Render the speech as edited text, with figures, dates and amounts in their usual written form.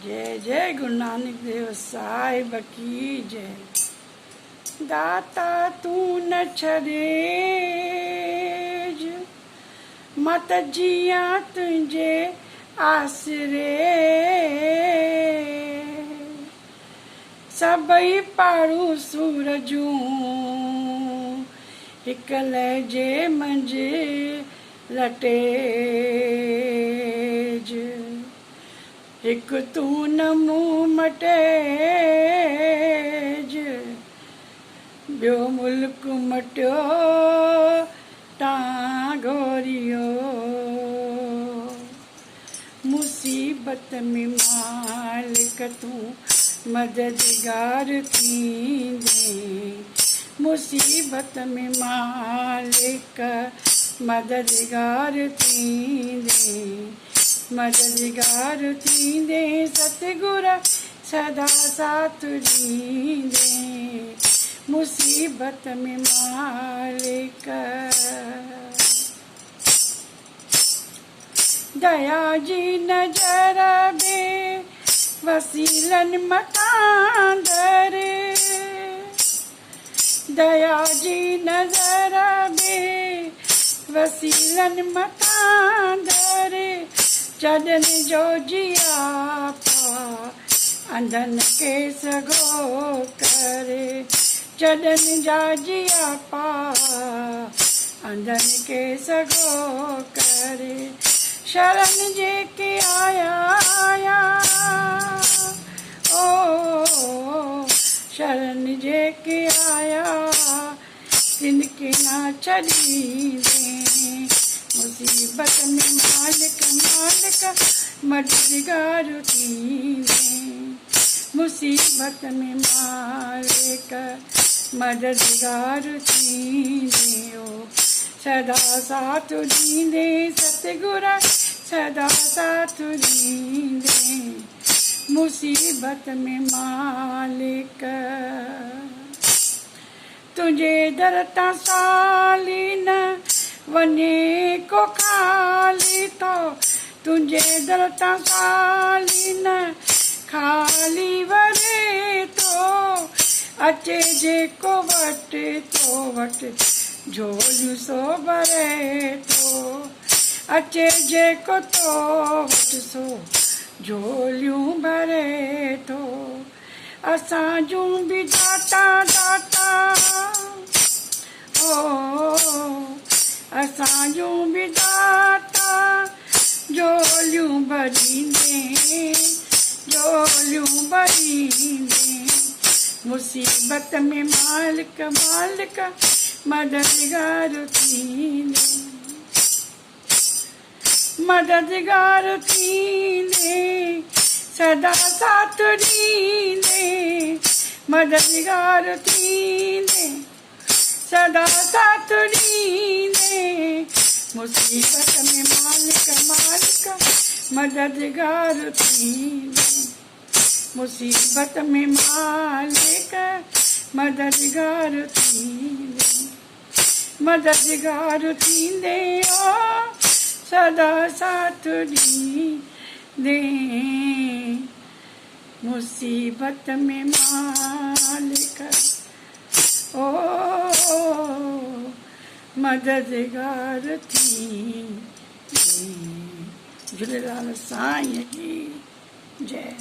जय जय गुरु नानक देव साहिब की जय। दाता तू न छड़ेज, मत जिया तुझे आसरे। सबई पाड़ू सूरजूं हिक लहजे मंझ लटेज। हिक तू न मूं मटेज, ॿियो मुल्क मटियो तां गोरियो। मुसीबत में मालिक तू मददगार थींदे। मुसीबत में मालिक मददगार थींदे। मददगार थींदे सतगुर सदा साथ ॾींदे। मुसीबत में मालिक दया जी नजर बे वसीलन मकांदर। दया जी नजर बे वसीलन मकांदर। चढ़न जो जियापा अंधन के सगो करे। चढ़न जा जियापा अंधन के सगो करे। शरण जे के आया ओ शरण जे के आया तिनके ना छड़ींदे। मुसीबत में मालिक मददगार थींदे। मुसीबत में मालिक मददगार थींदे। ओ सदा साथ ॾींदे सतगुर सदा साथ ॾींदे। मुसीबत में मालिक तुझे दर तां साली न वने को खाली तो। तुझे दर तां साली न खाली वरे तो। अचे जेको वट तो वट झोलियूं सो भरे तो। अचे जेको तो वट सो झोलियूं भरे तो। असां जूं बि दाता दाता ओ असां जूं बि दाता झोलियूं भरींदे। झोलियूं भरींदे। मुसीबत में मालिक मददगार थींदे। मददगार थींदे सदा साथ ॾींदे। मददगार थींदे सदा साथ ॾींदे। मुसीबत में मालिक मददगार थींदे। मुसीबत में मालिक मददगार थींदे। मददगार थींदे ओ सदा साथ ॾींदे। मुसीबत में मालिक ओ मददगार थींदे। झूलेलाल साईं जी जय।